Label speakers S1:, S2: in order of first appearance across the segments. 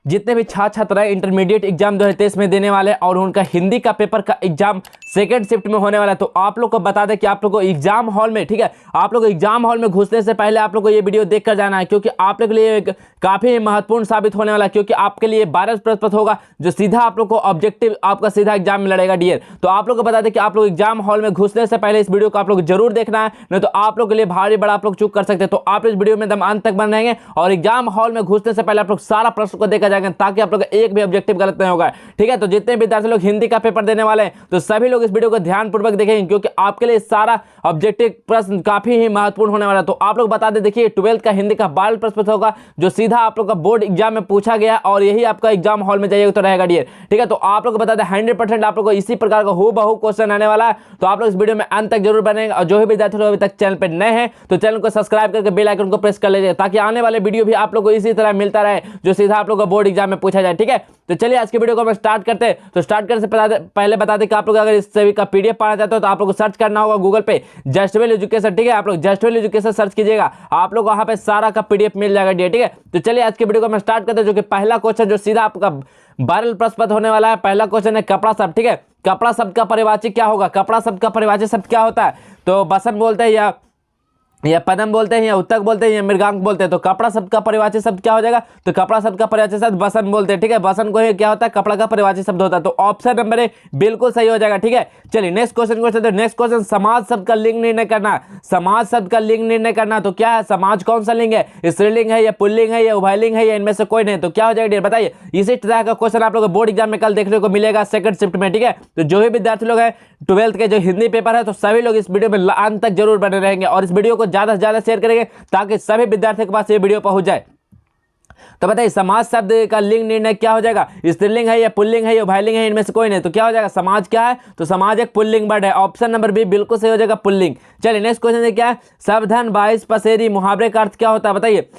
S1: जितने भी छात्र छात्राएं इंटरमीडिएट एग्जाम 2023 में देने वाले हैं और उनका हिंदी का पेपर का एग्जाम सेकंड शिफ्ट में होने वाला है, तो आप लोग को बता दें कि आप लोग को एग्जाम हॉल में, ठीक है, आप लोग को एग्जाम हॉल में घुसने से पहले आप लोग को ये वीडियो देखकर जाना है, क्योंकि आप लोग के लिए काफी महत्वपूर्ण साबित होने वाला है, क्योंकि आपके लिए 12 प्रश्न पत्र होगा जो सीधा आप लोग को ऑब्जेक्टिव आपका सीधा एग्जाम में लड़ेगा डियर। तो आप लोग को बता दें कि आप लोग एग्जाम हॉल में घुसने से पहले इस वीडियो को आप लोग जरूर देखना है, नहीं तो आप लोग के लिए भारी बड़ा आप लोग चूक कर सकते हैं। तो आप इस वीडियो में एकदम अंत तक बन रहेंगे और एग्जाम हॉल में घुसने से पहले आप लोग सारा प्रश्न को देखा जाएगा, ताकि आप लोग एक भी ऑब्जेक्टिव गलत नहीं होगा, ठीक है। तो जितने विद्यार्थी लोग हिंदी का पेपर देने वाले हैं तो सभी लोग इस वीडियो को ध्यानपूर्वक देखेंगे, क्योंकि आपके लिए सारा ऑब्जेक्टिव प्रश्न काफी ही महत्वपूर्ण होने वाला है। तो आप लोग बता दें, देखिए 12th का हिंदी का 12 प्रश्न होगा जो सीधा आप लोग का बोर्ड एग्जाम में पूछा गया और यही आपका एग्जाम हॉल में जाइएगा तो रहेगा डियर, ठीक है। तो आप लोग बता दें 100% आप लोग को इसी प्रकार का हूबहू क्वेश्चन आने वाला है। तो आप लोग इस वीडियो में अंत तक जरूर बनेंगे और जो भी विद्यार्थी लोग अभी तक चैनल पर नए हैं तो चैनल को सब्सक्राइब करके बेल आइकन को प्रेस कर लीजिए, ताकि आने वाले वीडियो भी आप लोग को इसी तरह मिलता रहे जो सीधा आप लोग को बोर्ड एग्जाम में पूछा जाए, ठीक है। तो चलिए आज की वीडियो को हम स्टार्ट करते हैं। तो स्टार्ट करने से पहले बता दें कि आप लोग अगर इस सभी का पीडीएफ पाना चाहते हो तो आप लोग को सर्च करना होगा गूगल पे जस्टवेल एजुकेशन, ठीक है। आप लोग जस्टवेल एजुकेशन सर्च कीजिएगा, आप लोग वहां पे सारा का पीडीएफ मिल जाएगा, ठीक है। तो चलिए आज की वीडियो को हम स्टार्ट करते हैं, जो कि पहला क्वेश्चन जो सीधा आपका 12 प्रश्न पत्र होने वाला है। पहला क्वेश्चन है कपड़ा शब्द, ठीक है। कपड़ा शब्द का परिवाची क्या होगा? कपड़ा शब्द का परिवाची शब्द क्या होता है? तो बसंत बोलते हैं या पदम बोलते हैं या उत्तक बोलते हैं या मृगांक बोलते हैं। तो कपड़ा शब्द का परिवाची शब्द क्या हो जाएगा? तो कपड़ा शब्द का परिवाची शब्द बसंत बोलते हैं, ठीक है। बसंत को ही क्या होता है? कपड़ा का परिवाची शब्द होता है। तो ऑप्शन नंबर ए बिल्कुल सही हो जाएगा, ठीक है। चलिए नेक्स्ट क्वेश्चन तो नेक्स्ट क्वेश्चन समाज शब्द का लिंग निर्णय करना। समाज शब्द का लिंग निर्णय करना, तो क्या है? समाज कौन सा लिंग है? स्त्रीलिंग है या पुल्लिंग है या उभयलिंग है या इनमें से कोई नहीं? तो क्या हो जाएगा डियर बताइए। इसी तरह का क्वेश्चन आप लोग बोर्ड एग्जाम में कल देखने को मिलेगा सेकंड शिफ्ट में, ठीक है। तो जो भी विद्यार्थी लोग हैं 12th के जो हिंदी पेपर है तो सभी लोग इस वीडियो में अंत तक जरूर बने रहेंगे और इस वीडियो को ज्यादा से ज्यादा शेयर करेंगे ताकि सभी विद्यार्थियों के पास ये वीडियो पहुंच जाए। तो बताइए समाज शब्द का लिंग निर्णय क्या हो जाएगा? स्त्रीलिंग है या पुल्लिंग है या उभयलिंग है, इनमें से कोई नहीं। तो क्या हो जाएगा? समाज क्या है? तो समाज एक पुल्लिंग वर्ड है। ऑप्शन नंबर बी बिल्कुल सही हो जाएगा, पुल्लिंग। चलिए नेक्स्ट क्वेश्चन है क्या है? सबधन 22 पसेरी मुहावरे का अर्थ क्या होता है? बताइए।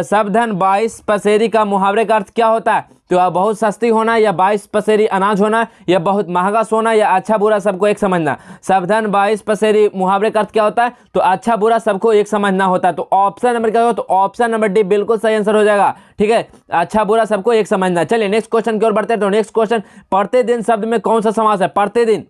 S1: सबधन 22 पसेरी का मुहावरे का अर्थ क्या होता है? तो बहुत सस्ती होना या 22 पसेरी अनाज होना या बहुत महंगा सोना या अच्छा बुरा सबको एक समझना। सबधन 22 पसेरी मुहावरे का अर्थ क्या होता है? तो अच्छा बुरा सबको एक समझना होता है। तो ऑप्शन नंबर क्या होगा? तो ऑप्शन नंबर डी बिल्कुल सही आंसर हो जाएगा, ठीक है। अच्छा बुरा सबको एक समझना। चलिए नेक्स्ट क्वेश्चन की ओर बढ़ते हैं। तो नेक्स्ट क्वेश्चन, प्रतिदिन शब्द में कौन सा समास है? प्रतिदिन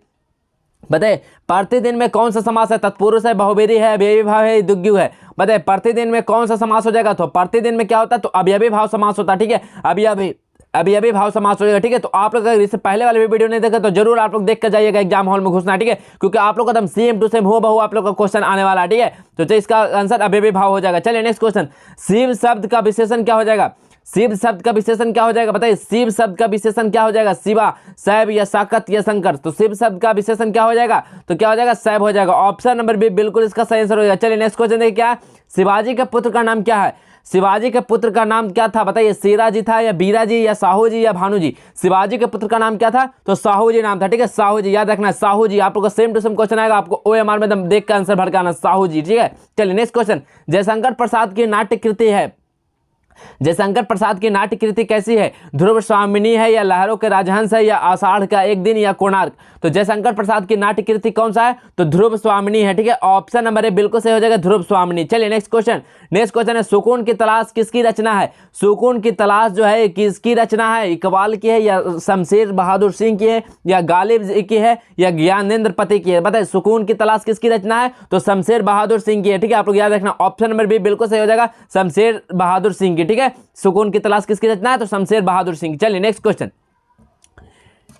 S1: बताइए। प्रतिदिन में कौन सा समास है? तत्पुरुष है, बहुब्रीहि है, अवयवी भाव है, द्विगु है। बताइए प्रतिदिन में कौन सा समास हो जाएगा? तो प्रतिदिन में क्या होता है? तो अवयवी भाव समास होता है, ठीक है। अभी भाव समास हो जाएगा, ठीक है। तो आप लोग अगर इससे पहले वाले वीडियो नहीं देखे तो जरूर आप लोग देख कर जाइएगा एग्जाम हॉल में घुसना, ठीक है, क्योंकि आप लोग एकदम सेम टू सेम हूबहू आप लोग का क्वेश्चन आने वाला है, ठीक है। तो इसका आंसर अभी भाव हो जाएगा। चलिए नेक्स्ट क्वेश्चन, शिव शब्द का विशेषण क्या हो जाएगा? शिव शब्द का विशेषण क्या हो जाएगा? बताइए शिव शब्द का विशेषण क्या हो जाएगा? शिवा, शैव या साकत या शंकर। तो शिव शब्द का विशेषण क्या हो जाएगा? तो क्या हो जाएगा? शैव हो जाएगा। ऑप्शन नंबर बी बिल्कुल इसका सही आंसर हो जाएगा। चलिए नेक्स्ट क्वेश्चन देखिए, क्या शिवाजी के पुत्र का नाम क्या है? शिवाजी के पुत्र का नाम क्या था? बताइए शिराजी था या बीराजी या साहू जी या भानुजी। शिवाजी के पुत्र का नाम क्या था? तो साहू जी नाम था, ठीक है। साहू जी याद रखना, साहू जी। आप लोग का सेम टू सेम क्वेश्चन आएगा, आपको OMR में एकदम देख कर आंसर भर के आना, साहू जी, ठीक है। चलिए नेक्स्ट क्वेश्चन, जयशंकर प्रसाद की नाट्य कृति है। जयशंकर प्रसाद की नाट्य कृति कैसी है? ध्रुव स्वामिनी है या लहरों के राजहंस है या आषाढ़ का एक दिन या कोणार्क। तो जयशंकर प्रसाद की नाट्य कृति कौन सा है? तो ध्रुव स्वामिनी है, ठीक है। ऑप्शन नंबर ए बिल्कुल सही हो जाएगा, ध्रुव स्वामिनी। चलिए नेक्स्ट क्वेश्चन है सुकून की तलाश किसकी रचना है? सुकून की तलाश जो है किसकी रचना है? इकबाल की है या शमशेर बहादुर सिंह की है या गालिब की है या ज्ञानेंद्र पति की है? बताइए सुकून की तलाश किसकी रचना है? तो शमशेर बहादुर सिंह की है, ठीक है। आप लोग याद रखना, ऑप्शन नंबर बी बिल्कुल सही हो जाएगा, शमशेर बहादुर सिंह की, ठीक है। सुकून की तलाश किसकी रचना है? तो शमशेर बहादुर सिंह। चलिए नेक्स्ट क्वेश्चन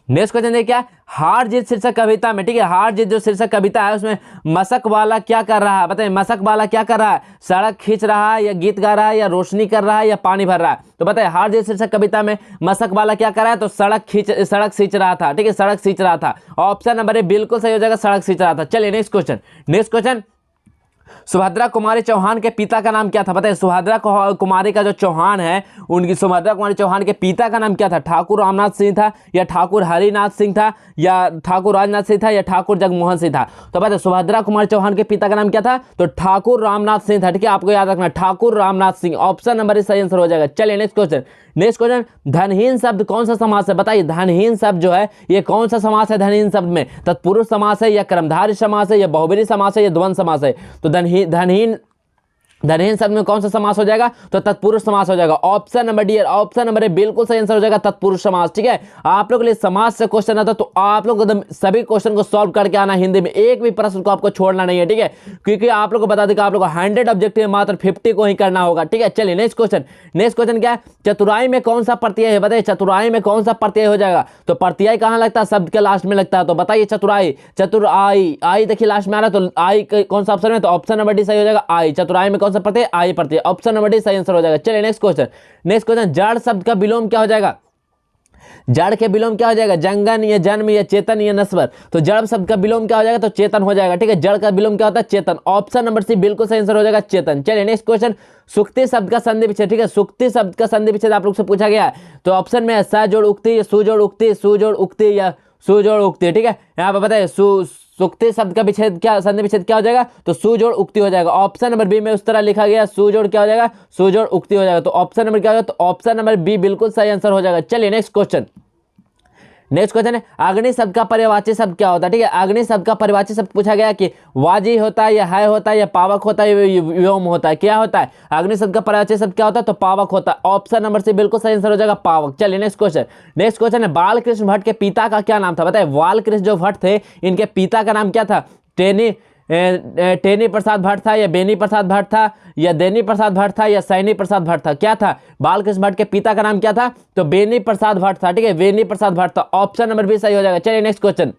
S1: देखिए, क्या हार जीत शीर्षक कविता में, ठीक है, हार जीत जो शीर्षक कविता है उसमें मशक वाला क्या कर रहा है? बताइए मशक वाला क्या कर रहा है? सड़क खींच रहा है या गीत गा रहा है या रोशनी कर रहा है या पानी भर रहा है? तो बताइए हार जीत शीर्षक कविता में मशक वाला क्या कर रहा है? तो सड़क खींच रहा था, ठीक है, सड़क खींच रहा था। ऑप्शन नंबर ए बिल्कुल सही हो जाएगा, सड़क खींच रहा था। चलिए नेक्स्ट क्वेश्चन, सुभद्रा कुमारी चौहान के पिता का नाम क्या था? बताइए सुभद्रा कुमारी का जो चौहान है उनकी सुभद्रा कुमारी चौहान के पिता का नाम क्या था? ठाकुर रामनाथ सिंह था या ठाकुर हरिनाथ सिंह था या ठाकुर राजनाथ सिंह था या ठाकुर जगमोहन सिंह था? तो बताइए सुभद्रा कुमारी चौहान के पिता का नाम क्या था? तो ठाकुर रामनाथ सिंह था, ठीक है। आपको याद रखना Thakur Ramnath Singh. Option number A सही आंसर हो जाएगा। चलिए नेक्स्ट क्वेश्चन, धनहीन शब्द कौन सा समास है? बताइए धनहीन शब्द जो है ये कौन सा समास है? धनहीन शब्द में तत्पुरुष समास है या कर्मधारय समास है या बहुब्रीहि समास है या द्वंद्व समास है? तो धनहीन धनहीन शब्द में कौन सा समास हो जाएगा? तो तत्पुरुष समास हो जाएगा। Option number D, option number A बिल्कुल सही आंसर हो जाएगा, तत्पुरुष समास। ठीक है, आप लोग के लिए समास से क्वेश्चन आता तो आप लोग एकदम सभी क्वेश्चन को सॉल्व करके आना हिंदी में, एक भी प्रश्न को आपको छोड़ना नहीं है। ठीक है, क्योंकि आप लोग को बता दें कि आप लोग को 100 ऑब्जेक्टिव मात्र 50 को ही करना होगा। ठीक है, चलिए नेक्स्ट क्वेश्चन। नेक्स्ट क्वेश्चन क्या है? चतुराई में कौन सा प्रत्यय है? बताइए चतुराई में कौन सा प्रत्यय हो जाएगा? तो प्रत्यय कहाँ लगता है? शब्द के लास्ट में लगता है। तो बताइए चतुराई, चतुराई, आई देखिए लास्ट में आ रहा है, तो आई कौन सा ऑप्शन है? तो ऑप्शन नंबर डी सही हो जाएगा, आई। चतुराई में कौन सा प्रत्यय? आई प्रत्यय। ऑप्शन नंबर डी सही आंसर हो जाएगा। चलिए नेक्स्ट क्वेश्चन। नेक्स्ट क्वेश्चन, जड़ शब्द का विलोम क्या हो जाएगा? जड़ के विलोम क्या हो जाएगा? जंगन या जन्म या चेतन या नश्वर। तो जड़ शब्द का विलोम क्या हो जाएगा? तो चेतन हो जाएगा। ठीक है, जड़ का विलोम क्या होता है? चेतन। ऑप्शन नंबर सी बिल्कुल सही आंसर हो जाएगा, चेतन। चलिए नेक्स्ट क्वेश्चन, सुक्ति शब्द का संधि विच्छेद। ठीक है, सुक्ति शब्द का संधि विच्छेद आप लोग से पूछा गया है, तो ऑप्शन में स जोड़ उक्ति या सु जोड़ उक्ति, सु जोड़ उक्ति या सु जोड़ उक्ति। ठीक है, यहाँ पे बताइए सुक्ति शब्द का विच्छेद क्या, संधि विच्छेद क्या हो जाएगा? तो सुजोड़ उक्ति हो जाएगा। ऑप्शन नंबर बी में उस तरह लिखा गया, सुजोड़ क्या हो जाएगा? सुजोड़ उक्ति हो जाएगा। तो ऑप्शन नंबर क्या हो जाएगा? तो ऑप्शन नंबर बी बिल्कुल सही आंसर हो जाएगा। चलिए नेक्स्ट क्वेश्चन। नेक्स्ट क्वेश्चन है, अग्नि शब्द का पर्यायवाची शब्द क्या होता है? ठीक है, अग्नि शब्द का पर्यायवाची शब्द पूछा गया कि वाजी होता है या है होता है या पावक होता है या व्योम होता है, क्या होता है? अग्नि शब्द का पर्यायवाची शब्द क्या होता है? तो पावक होता है। ऑप्शन नंबर सी बिल्कुल सही आंसर हो जाएगा, पावक। चलिए नेक्स्ट क्वेश्चन। नेक्स्ट क्वेश्चन है, बालकृष्ण भट्ट के पिता का क्या नाम था? बताइए, बालकृष्ण जो भट्ट थे, इनके पिता का नाम क्या था? टेनी प्रसाद भट्ट था या बेनी प्रसाद भट्ट था या देनी प्रसाद भट्ट था या सैनी प्रसाद भट्ट था? क्या था? बालकृष्ण भट्ट के पिता का नाम क्या था? तो बेनी प्रसाद भट्ट था। ठीक है, बेनी प्रसाद भट्ट था। ऑप्शन नंबर बी सही हो जाएगा। चलिए नेक्स्ट क्वेश्चन।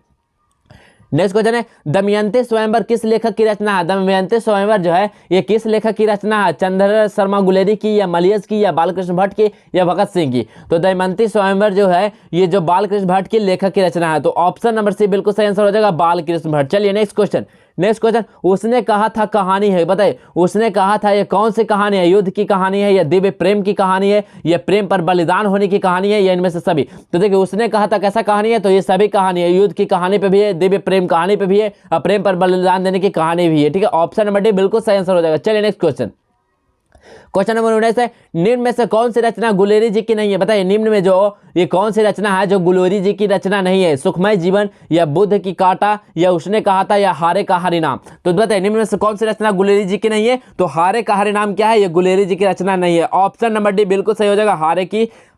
S1: नेक्स्ट क्वेश्चन है, दमयंती स्वयंवर किस लेखक की रचना है? दमयंती स्वयंवर जो है ये किस लेखक की रचना है? चंद्र शर्मा गुलेरी की या मलियस की या बालकृष्ण भट्ट की या भगत सिंह की? तो दमयंती स्वयंवर जो है ये जो बालकृष्ण भट्ट की लेखक की रचना है। तो ऑप्शन नंबर सी बिल्कुल सही आंसर हो जाएगा, बालकृष्ण भट्ट। चलिए नेक्स्ट क्वेश्चन। नेक्स्ट क्वेश्चन, उसने कहा था कहानी है। बताइए, उसने कहा था ये कौन सी कहानी है? युद्ध की कहानी है या दिव्य प्रेम की कहानी है या प्रेम पर बलिदान होने की कहानी है या इनमें से सभी? तो देखिए, उसने कहा था कैसा कहानी है? तो ये सभी कहानी है, युद्ध की कहानी पे भी है, दिव्य प्रेम कहानी पे भी है और प्रेम पर बलिदान देने की कहानी भी है। ठीक है, ऑप्शन नंबर डी बिल्कुल सही आंसर हो जाएगा। चलिए नेक्स्ट क्वेश्चन। क्वेश्चन नंबर 19 है, निम्न में से कौन सी रचना गुलेरी जी की नहीं है? बताइए, निम्न में जो ये कौन सी रचना है जो गुलेरी जी की रचना नहीं है? सुखमय जीवन या बुद्ध की काटा या उसने कहा था या हारे का हरिनाम? तो बताइए, निम्न में से कौन सी रचना गुलेरी जी की नहीं है? तो हारे का हरिनाम क्या है? ये गुलेरी जी की रचना नहीं है। ऑप्शन नंबर डी बिल्कुल सही हो जाएगा,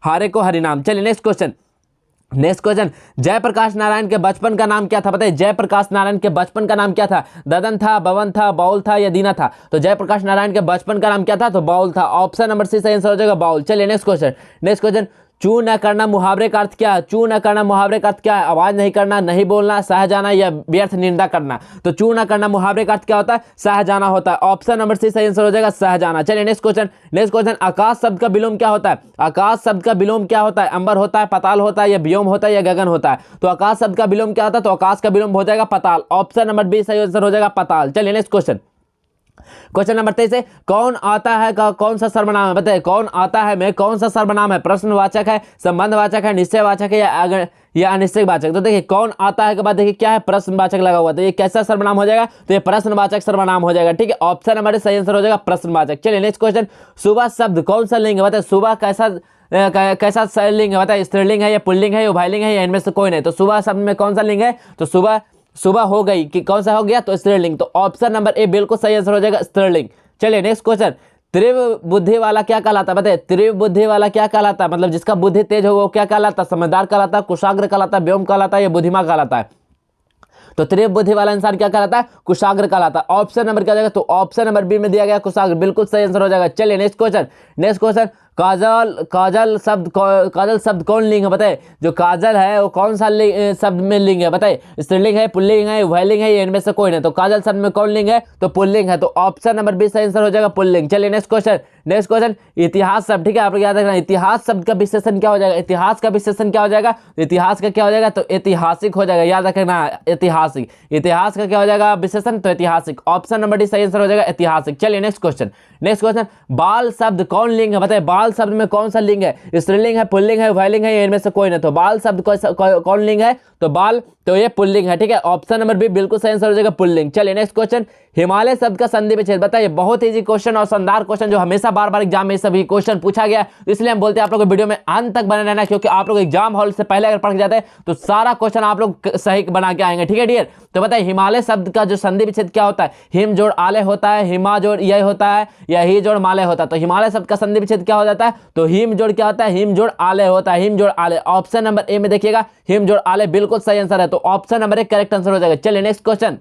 S1: हारे को हरिनाम। चलिए next question. Next question, Jayaprakash Narayan के बचपन का नाम क्या था? बताइए, जयप्रकाश नारायण के बचपन का नाम क्या था? ददन था, बवन था, बाउल था या दीना था? तो जयप्रकाश नारायण के बचपन का नाम क्या था? तो बाउल था। ऑप्शन नंबर सी सही आंसर हो जाएगा, बाउल। चलिए नेक्स्ट क्वेश्चन। नेक्स्ट क्वेश्चन, चू न करना मुहावरे का अर्थ क्या है? चू न करना मुहावरे का अर्थ क्या है? आवाज नहीं करना, नहीं बोलना, सह जाना या व्यर्थ निंदा करना? तो चू न करना मुहावरे का अर्थ क्या होता है? सह जाना होता है। ऑप्शन नंबर सी सही आंसर हो जाएगा, सह जाना। चलिए नेक्स्ट क्वेश्चन। नेक्स्ट क्वेश्चन, आकाश शब्द का विलोम क्या होता है? आकाश शब्द का विलोम क्या होता है? अंबर होता है, पताल होता है या व्योम होता है या गगन होता है? तो आकाश शब्द का विलोम क्या होता है? तो आकाश का विलोम हो जाएगा पताल। ऑप्शन नंबर बी सही आंसर हो जाएगा, पताल। चलिए नेक्स्ट क्वेश्चन। क्वेश्चन नंबर 23 है, कौन आता है का कौन सा सर्वनाम है? बताइए, कौन आता है में कौन सा सर्वनाम है? प्रश्नवाचक है, संबंधवाचक है, निश्चयवाचक है या अनिश्चयवाचक? तो देखिए, कौन आता है के बाद देखिए क्या है? प्रश्नवाचक लगा हुआ, तो ये कैसा सर्वनाम हो जाएगा? तो ये प्रश्नवाचक सर्वनाम हो जाएगा। ठीक है, ऑप्शन नंबर सही आंसर हो जाएगा, प्रश्नवाचक। चलिए नेक्स्ट क्वेश्चन, सुबह शब्द कौन सा लिंग है? बताइए, सुबह कैसा लिंग है? बताइए, स्त्रीलिंग है या पुल्लिंग है या उभयलिंग है या इनमें से कोई नहीं? तो सुबह शब्द में कौन सा लिंग है? तो सुबह हो गई कि कौन सा हो गया? तो स्त्रीलिंग। तो ऑप्शन नंबर ए बिल्कुल सही आंसर हो जाएगा, स्त्रीलिंग। चलिए नेक्स्ट क्वेश्चन, तीव्र बुद्धि वाला क्या कहलाता है? बताइए, तीव्र बुद्धि वाला क्या कहलाता है? मतलब जिसका बुद्धि तेज हो वो क्या कहलाता है? समझदार कहलाता है, कुशाग्र कहलाता है, व्योम कहलाता है या बुद्धिमान कहलाता है? तो तीव्र बुद्धि वाला इंसान क्या कहलाता है? कुशाग्र कहलाता है। ऑप्शन नंबर क्या हो जाएगा? तो ऑप्शन नंबर बी में दिया गया कुशाग्र, बिल्कुल सही आंसर हो जाएगा। चलिए नेक्स्ट क्वेश्चन। नेक्स्ट क्वेश्चन, काजल शब्द कौन लिंग है? बताइए, जो काजल है वो कौन सा शब्द में लिंग है? बताइए, स्त्रीलिंग है, पुल्लिंग है, उभयलिंग है या इनमें से कोई नहीं? तो काजल शब्द में कौन लिंग है? तो पुल्लिंग है। तो ऑप्शन नंबर बी सही आंसर हो जाएगा, पुल्लिंग। चलिए नेक्स्ट क्वेश्चन। नेक्स्ट क्वेश्चन, इतिहास शब्द। ठीक है, आप लोग याद रखना, इतिहास शब्द का विशेषण क्या हो जाएगा? इतिहास का विशेषण क्या हो जाएगा? इतिहास का क्या हो जाएगा? तो ऐतिहासिक हो जाएगा। याद रखना, ऐतिहासिक। इतिहास का क्या हो जाएगा विशेषण? तो ऐतिहासिक। ऑप्शन नंबर डी सही आंसर हो जाएगा, ऐतिहासिक। चलिए नेक्स्ट क्वेश्चन। नेक्स्ट क्वेश्चन, बाल शब्द कौन लिंग है? बताइए, बाल शब्द में कौन सा लिंग है? स्त्रीलिंग है, पुल्लिंग है, उभयलिंग है या इनमें से कोई नहीं? तो बाल शब्द कौन लिंग है? तो बाल, तो ये पुल्लिंग है। ठीक है, ऑप्शन नंबर बी बिल्कुल सही आंसर हो जाएगा, पुल्लिंग। चलिए नेक्स्ट क्वेश्चन, हिमालय शब्द का संधि विच्छेद। बताइए, बहुत इजी क्वेश्चन और शानदार क्वेश्चन जो हमेशा बार बार एग्जाम में सभी क्वेश्चन पूछा गया, इसलिए हम बोलते हैं आप लोग वीडियो में अंत तक बने रहना, क्योंकि आप लोग एग्जाम हॉल से पहले अगर पढ़ जाते हैं तो सारा क्वेश्चन आप लोग सही बना के आएंगे। ठीक है डियर, तो बताइए, हिमालय शब्द का जो संधि विच्छेद क्या होता है? हिम जोड़ आलय होता है, हिमा जोड़ यह होता है या ही जोड़ मालय होता है। तो हिमालय शब्द का संधि विच्छेद क्या हो जाता है, तो हिम जोड़ क्या होता है, हिम जोड़ आलय होता है, हिम जोड़ आलय। ऑप्शन नंबर ए में देखिएगा हिम जोड़ आलय बिल्कुल सही आंसर है, तो option number A correct answer हो जाएगा। चलिए नेक्स्ट क्वेश्चन।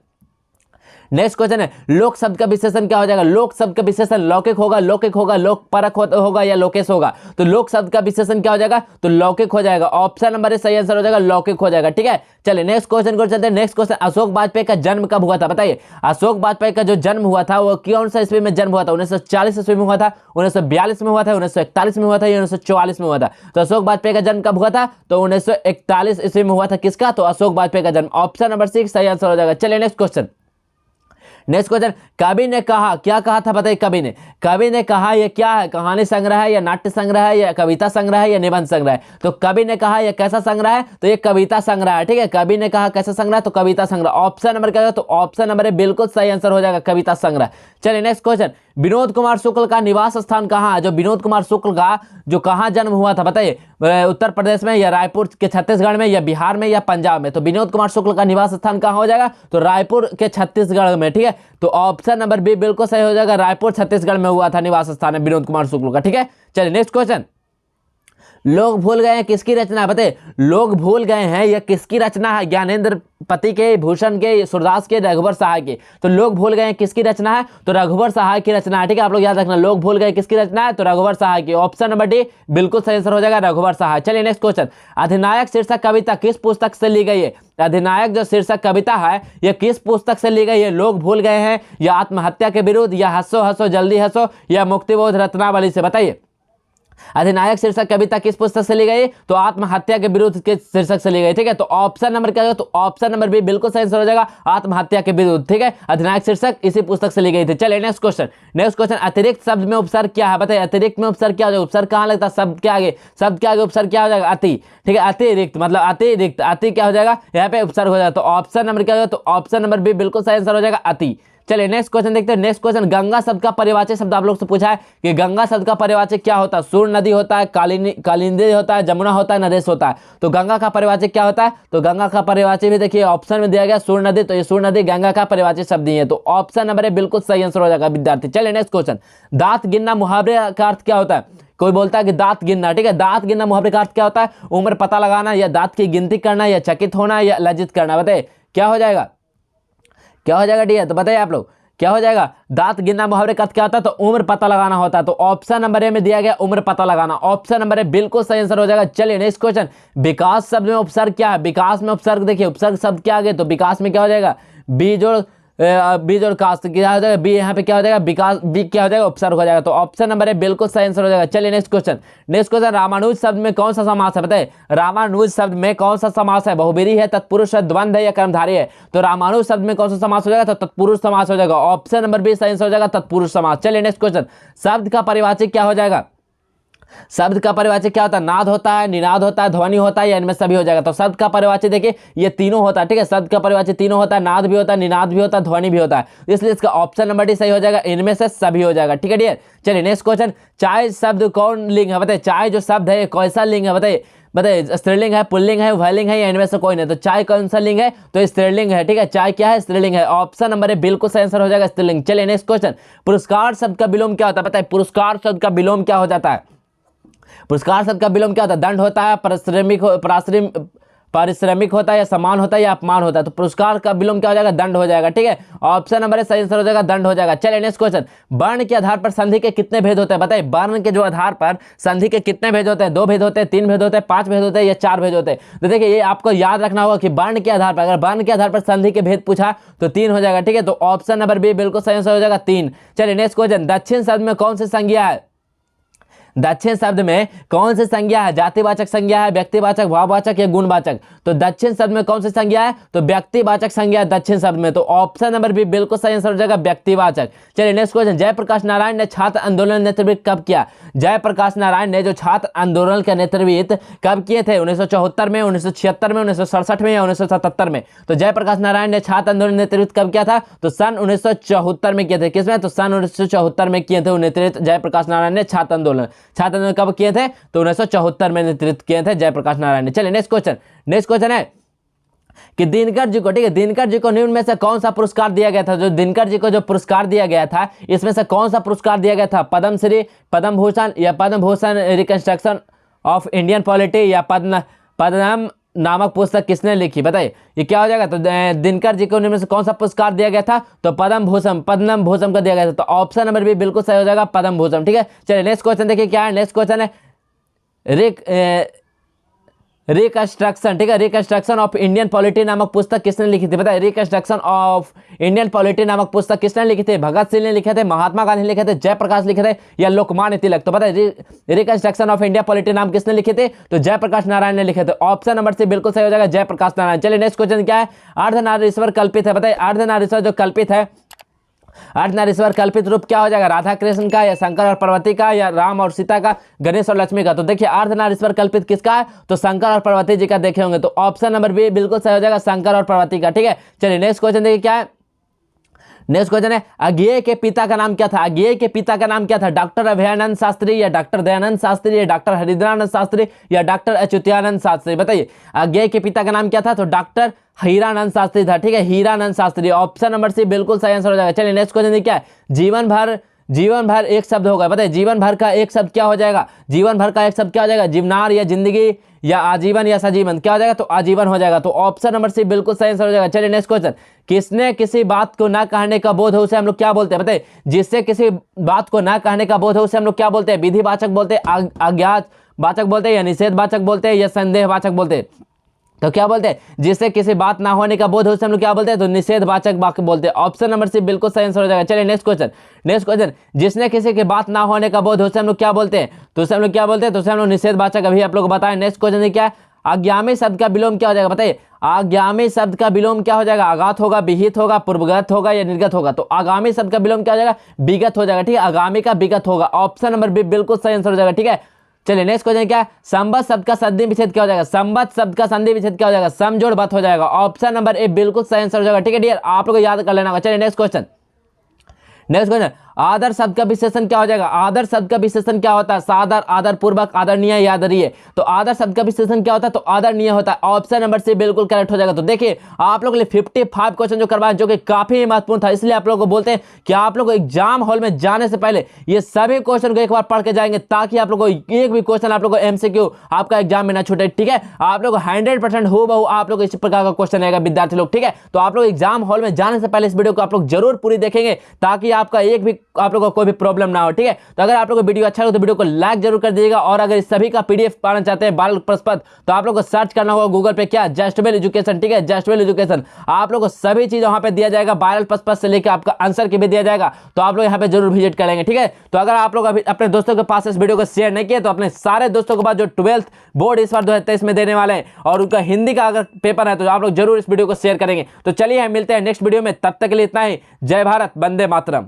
S1: नेक्स्ट क्वेश्चन है लोक शब्द का विशेषण क्या हो जाएगा। लोक शब्द का विशेषण लौकिक होगा, लौकिक होगा, लोक परक होगा या लोकेश होगा। तो लोक शब्द का विशेषण क्या हो जाएगा, तो लौकिक हो जाएगा। ऑप्शन नंबर ए सही आंसर हो जाएगा, लौकिक हो जाएगा। ठीक है, चलिए नेक्स्ट क्वेश्चन को चलते हैं। नेक्स्ट क्वेश्चन, अशोक वाजपेयी का जन्म कब हुआ था, बताइए। अशोक वाजपेयी का जो जन्म हुआ था वो कौन सा ईस्वी में जन्म हुआ था, 1940 ईस्वी में हुआ था, 1942 में हुआ था, 1941 में हुआ था या 1944 में हुआ था। तो अशोक वाजपेयी का जन्म कब हुआ था, तो 1941 ईस्वी में हुआ था। किसका, तो अशोक वाजपेयी का जन्म। ऑप्शन नंबर सी सही आंसर हो जाएगा। चलिए नेक्स्ट क्वेश्चन। नेक्स्ट क्वेश्चन, कवि ने कहा, क्या कहा था बताइए। कवि ने कहा ये क्या है, कहानी संग्रह है या नाट्य संग्रह है या कविता संग्रह है या निबंध संग्रह है। तो कवि ने कहा यह कैसा संग्रह है, तो ये कविता संग्रह है। ठीक है, कवि ने कहा कैसा संग्रह है, तो कविता संग्रह। ऑप्शन नंबर क्या होगा, तो ऑप्शन नंबर ए बिल्कुल सही आंसर हो जाएगा, कविता संग्रह। चलिए नेक्स्ट क्वेश्चन, विनोद कुमार शुक्ल का निवास स्थान कहाँ है। जो विनोद कुमार शुक्ल का जो कहाँ जन्म हुआ था बताइए, उत्तर प्रदेश में या रायपुर के छत्तीसगढ़ में या बिहार में या पंजाब में। तो विनोद कुमार शुक्ल का निवास स्थान कहाँ हो जाएगा, तो रायपुर के छत्तीसगढ़ में। ठीक है, तो ऑप्शन नंबर बी बिल्कुल सही हो जाएगा, रायपुर छत्तीसगढ़ में हुआ था निवास स्थान है विनोद कुमार शुक्ल का। ठीक है, चलिए नेक्स्ट क्वेश्चन, लोग भूल गए हैं किसकी रचना है, बताइए। लोग भूल गए हैं यह किसकी रचना है, ज्ञानेंद्र पति के, भूषण के, सूरदास के, रघुवर सहाय के। तो लोग भूल गए हैं किसकी रचना है, तो रघुवर सहाय की रचना है। ठीक है, आप लोग याद रखना, लोग भूल गए किसकी रचना है, तो रघुवर सहाय की। ऑप्शन नंबर डी बिल्कुल सही आंसर हो जाएगा, रघुवर सहाय। चलिए नेक्स्ट क्वेश्चन, अधिनायक शीर्षक कविता किस पुस्तक से ली गई है। अधिनायक जो शीर्षक कविता है यह किस पुस्तक से ली गई है, लोग भूल गए हैं या आत्महत्या के विरुद्ध या हंसो हंसो जल्दी हंसो या मुक्तिबोध रत्नावली से, बताइए। अधिनायक शीर्षक कविता किस पुस्तक से ली गई, तो आत्महत्या के विरुद्ध के शीर्षक से ली गई। ठीक है, तो ऑप्शन नंबर क्या होगा, तो ऑप्शन नंबर बी बिल्कुल सही आंसर हो जाएगा, आत्महत्या के विरुद्ध। ठीक है, अधिनायक शीर्षक इसी पुस्तक से ली गई थी। चलिए नेक्स्ट क्वेश्चन। नेक्स्ट क्वेश्चन, अतिरिक्त शब्द में उपसर्ग क्या है, बताइए। अतिरिक्त में उपसर्ग क्या हो जाएगा, उपसर्ग कहाँ लगता है, शब्द के आगे, शब्द के आगे उपसर्ग क्या हो जाएगा, अति। ठीक है, अतिरिक्त मतलब अतिरिक्त, अति क्या हो जाएगा, यहाँ पे उपसर्ग हो जाएगा। तो ऑप्शन नंबर क्या होगा, तो ऑप्शन नंबर बी बिल्कुल सही आंसर हो जाएगा, अति। चलिए नेक्स्ट क्वेश्चन देखते हैं। नेक्स्ट क्वेश्चन, गंगा शब्द का परिवाचक शब्द आप लोग से पूछा है कि गंगा शब्द का परिवाचक क्या होता है। सूर्ण नदी होता है, कालिंदी होता है, जमुना होता है, नरेश होता है। तो गंगा का परिवाचक क्या होता है, तो गंगा का परिवाचक भी देखिए ऑप्शन में दिया गया सूर्ण नदी, तो ये सूर्ण नदी गंगा का परिवाचक शब्द नहीं है। तो ऑप्शन नंबर ए बिल्कुल सही आंसर हो जाएगा विद्यार्थी। चलिए नेक्स्ट क्वेश्चन, दांत गिनना मुहावरे का अर्थ क्या होता है। कोई बोलता है कि दांत गिनना, ठीक है, दांत गिनना मुहावरे का अर्थ क्या होता है, उम्र पता लगाना या दांत की गिनती करना या चकित होना या लज्जित करना। बताइए क्या हो जाएगा, क्या हो जाएगा डी, तो बताइए आप लोग क्या हो जाएगा। दांत गिनना मुहावरे का अर्थ क्या होता है, तो उम्र पता लगाना होता है। तो ऑप्शन नंबर ए में दिया गया उम्र पता लगाना, ऑप्शन नंबर ए बिल्कुल सही आंसर हो जाएगा। चलिए नेक्स्ट क्वेश्चन, विकास शब्द में उपसर्ग क्या है। विकास में उपसर्ग देखिए, उपसर्ग शब्द क्या आगे, तो विकास में क्या हो जाएगा, बीज और कास्ट क्या हो जाएगा, बी यहाँ पे क्या हो जाएगा, विकास, बी क्या हो जाएगा, उपसर्ग हो जाएगा। तो ऑप्शन नंबर ए बिल्कुल सही आंसर हो जाएगा। चलिए next question. Next question, Ramanuj शब्द में कौन सा समास है, बताइए। रामानुज शब्द में कौन सा समास है, बहुब्रीहि है, तत्पुरुष है, द्वंद्व है या कर्मधारय है। तो रामानुज शब्द में कौन सा समास हो जाएगा, तो तत्पुरुष समास हो जाएगा। ऑप्शन नंबर बी सही आंसर हो जाएगा, तत्पुरुष समास। चलिए नेक्स्ट क्वेश्चन, शब्द का परिवाचक क्या हो जाएगा। शब्द का परिवाचक क्या होता है, नाद होता है, निनाद होता है, ध्वनि होता है या इनमें सभी हो जाएगा। तो शब्द का परिवाचक देखिए ये तीनों होता है। ठीक है, शब्द का परिवाचक तीनों होता है, नाद भी होता है, निनाद भी होता है, ध्वनि भी होता है। इसलिए इसका ऑप्शन नंबर डी सही हो जाएगा, इनमें से सभी हो जाएगा। ठीक है डियर, चलिए नेक्स्ट क्वेश्चन, चाय शब्द कौन लिंग है, बताइए। चाय जो शब्द है कैसा लिंग है, बताइए। बताइए स्त्रीलिंग है, पुल्लिंग है, उभयलिंग है या इनमें से कोई नहीं। तो चाय कौन सा लिंग है, तो स्त्रीलिंग है। ठीक है, चाय क्या है, स्त्रीलिंग है। ऑप्शन नंबर ए बिल्कुल सही आंसर हो जाएगा, स्त्रीलिंग। चलिए नेक्स्ट क्वेश्चन, पुरस्कार शब्द का विलोम क्या होता है, बताइए। पुरस्कार शब्द का विलोम क्या हो जाता है। पुरस्कार शब्द का विलोम क्या होता है, दंड होता है, पारिश्रमिक होता है या सम्मान होता है या अपमान होता है। तो पुरस्कार का विलोम क्या हो जाएगा, दंड हो जाएगा। ठीक है, ऑप्शन नंबर ए सही आंसर हो जाएगा, दंड हो जाएगा। चलिए नेक्स्ट क्वेश्चन, वर्ण के आधार पर संधि के कितने भेद होते हैं, बताइए। वर्ण के जो आधार पर संधि के कितने भेद होते हैं, 2 भेद होते हैं, 3 भेद होते हैं, 5 भेद होते हैं या 4 भेद होते हैं। तो देखिए ये आपको याद रखना होगा कि वर्ण के आधार पर, अगर वर्ण के आधार पर संधि के भेद पूछा तो 3 हो जाएगा। ठीक है, तो ऑप्शन नंबर बी बिल्कुल सही आंसर हो जाएगा, 3। चलिए नेक्स्ट क्वेश्चन, दक्षिण शब्द में कौन सी संज्ञा है। दक्षिण शब्द में कौन सी संज्ञा है, जातिवाचक संज्ञा है, व्यक्तिवाचक, भाववाचक या गुणवाचक। तो दक्षिण शब्द में कौन सी संज्ञा है, तो व्यक्तिवाचक संज्ञा है दक्षिण शब्द में। तो ऑप्शन नंबर बी बिल्कुल सही आंसर हो जाएगा, व्यक्तिवाचक। चलिए नेक्स्ट क्वेश्चन, जयप्रकाश नारायण ने छात्र आंदोलन नेतृत्व कब किया। जयप्रकाश नारायण ने जो छात्र आंदोलन का नेतृत्व कब किए थे, 1974 में, 1976 में, 1967 में या 1977 में। तो जयप्रकाश नारायण ने छात्र आंदोलन नेतृत्व कब किया था, तो सन 1974 में किए थे। किसमें, तो सन 1974 में किए थे नेतृत्व जयप्रकाश नारायण ने छात्र आंदोलन कब किए थे, तो 1974 में नेतृत्व किए थे जयप्रकाश नारायण ने। चलिए नेक्स्ट क्वेश्चन। नेक्स्ट क्वेश्चन है कि दिनकर जी को, ठीक है, दिनकर जी को निम्न में से कौन सा पुरस्कार दिया गया था। जो दिनकर जी को जो पुरस्कार दिया गया था, इसमें से कौन सा पुरस्कार दिया गया था? पद्मश्री, पद्म भूषण या Padma Bhushan reconstruction of Indian polity या पद्म नामक पुस्तक किसने लिखी? बताइए ये क्या हो जाएगा। तो दिनकर जी को निम्न में से कौन सा पुरस्कार दिया गया था? तो पद्म भूषण का दिया गया था। तो ऑप्शन नंबर बी बिल्कुल सही हो जाएगा, पद्म भूषण। ठीक है, चलिए नेक्स्ट क्वेश्चन देखिए क्या है। नेक्स्ट क्वेश्चन है रिकंस्ट्रक्शन, ठीक है, रिकंस्ट्रक्शन ऑफ इंडियन पॉलिटी नामक पुस्तक किसने लिखी थी? बताइए रिकंस्ट्रक्शन ऑफ इंडियन पॉलिटी नामक पुस्तक किसने लिखी थी? भगत सिंह ने लिखे थे, महात्मा गांधी लिखे थे, जयप्रकाश लिखे थे या लोकमान्य तिलक? तो बताइए रिकंस्ट्रक्शन ऑफ इंडिया पॉलिटी नाम किसने लिखे थे? तो जयप्रकाश नारायण ने लिखे थे। ऑप्शन नंबर सी बिल्कुल सही हो जाएगा, जयप्रकाश नारायण। चलिए नेक्स्ट क्वेश्चन क्या है। अर्धनारीश्वर कल्पित है, बताइए अर्धनारीश्वर जो कल्पित है, अर्धनारीश्वर कल्पित रूप क्या हो जाएगा? राधा कृष्ण का या शंकर और पार्वती का या राम और सीता का, गणेश और लक्ष्मी का? तो देखिए अर्धनारीश्वर कल्पित किसका है? तो शंकर और पार्वती जी का देखे होंगे। तो ऑप्शन नंबर बी बिल्कुल सही हो जाएगा, शंकर और पार्वती का। ठीक है, चलिए नेक्स्ट क्वेश्चन देखिए क्या है। नेक्स्ट क्वेश्चन है अज्ञेय के पिता का नाम क्या था? अज्ञेय के पिता का नाम क्या था? डॉक्टर अभयानंद शास्त्री या डॉक्टर दयानंद शास्त्री या डॉक्टर हरिद्रानंद शास्त्री या डॉक्टर अच्युतानंद शास्त्री? बताइए अज्ञेय के पिता का नाम क्या था? तो डॉक्टर हीरानंद शास्त्री था। ठीक है, Hiranand Shastri. Option number C बिल्कुल सही आंसर हो जाएगा। चलिए नेक्स्ट क्वेश्चन क्या है। जीवन भर एक शब्द होगा, बताइए जीवन भर का एक शब्द क्या हो जाएगा? जीवन भर का एक शब्द क्या हो जाएगा? जीवनार या जिंदगी या आजीवन या सजीवन? क्या हो जाएगा? तो आजीवन हो जाएगा। तो ऑप्शन नंबर सी बिल्कुल सही आंसर हो जाएगा। चलिए नेक्स्ट क्वेश्चन, किसने किसी बात को ना कहने का बोध है उसे हम लोग क्या बोलते हैं? बताइए जिससे किसी बात को ना कहने का बोध है उसे हम लोग क्या बोलते हैं? विधिवाचक बोलते हैं, अज्ञात वाचक बोलते हैं या निषेधवाचक बोलते हैं या संदेहवाचक बोलते हैं? तो क्या बोलते हैं? जिससे किसी बात ना होने का बोध है उसे हम लोग क्या बोलते हैं? तो निषेधवाचक वाक्य बोलते हैं। ऑप्शन नंबर सी बिल्कुल सही आंसर हो जाएगा। चलिए नेक्स्ट क्वेश्चन, जिसने किसी की बात ना होने का बोध है उसे हम लोग क्या बोलते हैं? तो उसे हम लोग क्या बोलते हैं? तो उसे हम लोग निषेधवाचक अभी आप लोग को बताएं। नेक्स्ट क्वेश्चन क्या है। आज्ञामी शब्द का विलोम क्या हो जाएगा? बताइए आगामी शब्द का विलोम क्या हो जाएगा? आगात होगा, विहित होगा, पूर्वगत होगा या निर्गत होगा? तो आगामी शब्द का विलोम क्या हो जाएगा? विगत हो जाएगा। ठीक है, आगामी का विगत होगा। ऑप्शन नंबर बी बिल्कुल सही आंसर हो जाएगा। ठीक है, चलिए नेक्स्ट क्वेश्चन क्या है। संबद्ध शब्द का संधि विच्छेद क्या हो जाएगा? संबद्ध शब्द का संधि विच्छेद क्या हो जाएगा? समजोड़ बत हो जाएगा। ऑप्शन नंबर ए बिल्कुल सही आंसर हो जाएगा। ठीक है डियर, आप लोग याद कर लेना होगा। चलिए नेक्स्ट क्वेश्चन, आदर शब्द का विशेषण क्या हो जाएगा? आदर शब्द का विशेषण क्या होता है? सादर, आदर पूर्वक, आदरणीय या आदरणीय? तो आदर शब्द का विशेषण क्या होता है? तो आदरणीय होता है। ऑप्शन नंबर सी बिल्कुल करेक्ट हो जाएगा। तो देखिए आप लोगों के लिए 55 क्वेश्चन जो करवाए जो कि काफी महत्वपूर्ण था, इसलिए आप लोगों को बोलते हैं कि आप लोग एग्जाम हॉल में जाने से पहले ये सभी क्वेश्चन को एक बार पढ़ के जाएंगे ताकि आप लोग को एक भी क्वेश्चन आप लोग को एमसीक्यू आपका एग्जाम में ना छूटे। ठीक है, आप लोग 100% हो बहु आप लोग इस प्रकार का क्वेश्चन आएगा विद्यार्थी लोग। ठीक है, तो आप लोग एग्जाम हॉल में जाने से पहले इस वीडियो को आप लोग जरूर पूरी देखेंगे ताकि आपका एक भी आप लोगों को कोई भी प्रॉब्लम ना हो। ठीक है, तो अगर आप लोगों को वीडियो अच्छा लगे तो वीडियो को लाइक जरूर कर दीजिएगा और अगर इस सभी का पीडीएफ पाना चाहते हैं बाल प्रश्न पत्र तो आप लोग को सर्च करना होगा गूगल पे क्या, जस्टवेल एजुकेशन। ठीक है, जस्टवेल एजुकेशन, आप लोग को सभी चीज वहां पे दिया जाएगा, वायरल प्रश्न पत्र से लेकर आपका आंसर की भी दिया जाएगा, तो आप लोग यहाँ पे जरूर विजिट करेंगे। ठीक है, तो अगर आप लोग अभी अपने दोस्तों के पास इस वीडियो को शेयर नहीं किए तो अपने सारे दोस्तों के पास जो 12th बोर्ड इस बार 2023 में देने वाले हैं और उनका हिंदी का अगर पेपर है तो आप लोग जरूर इस वीडियो को शेयर करेंगे। तो चलिए हम मिलते हैं नेक्स्ट वीडियो में, तब तक के लिए इतना ही। जय भारत, वंदे मातरम।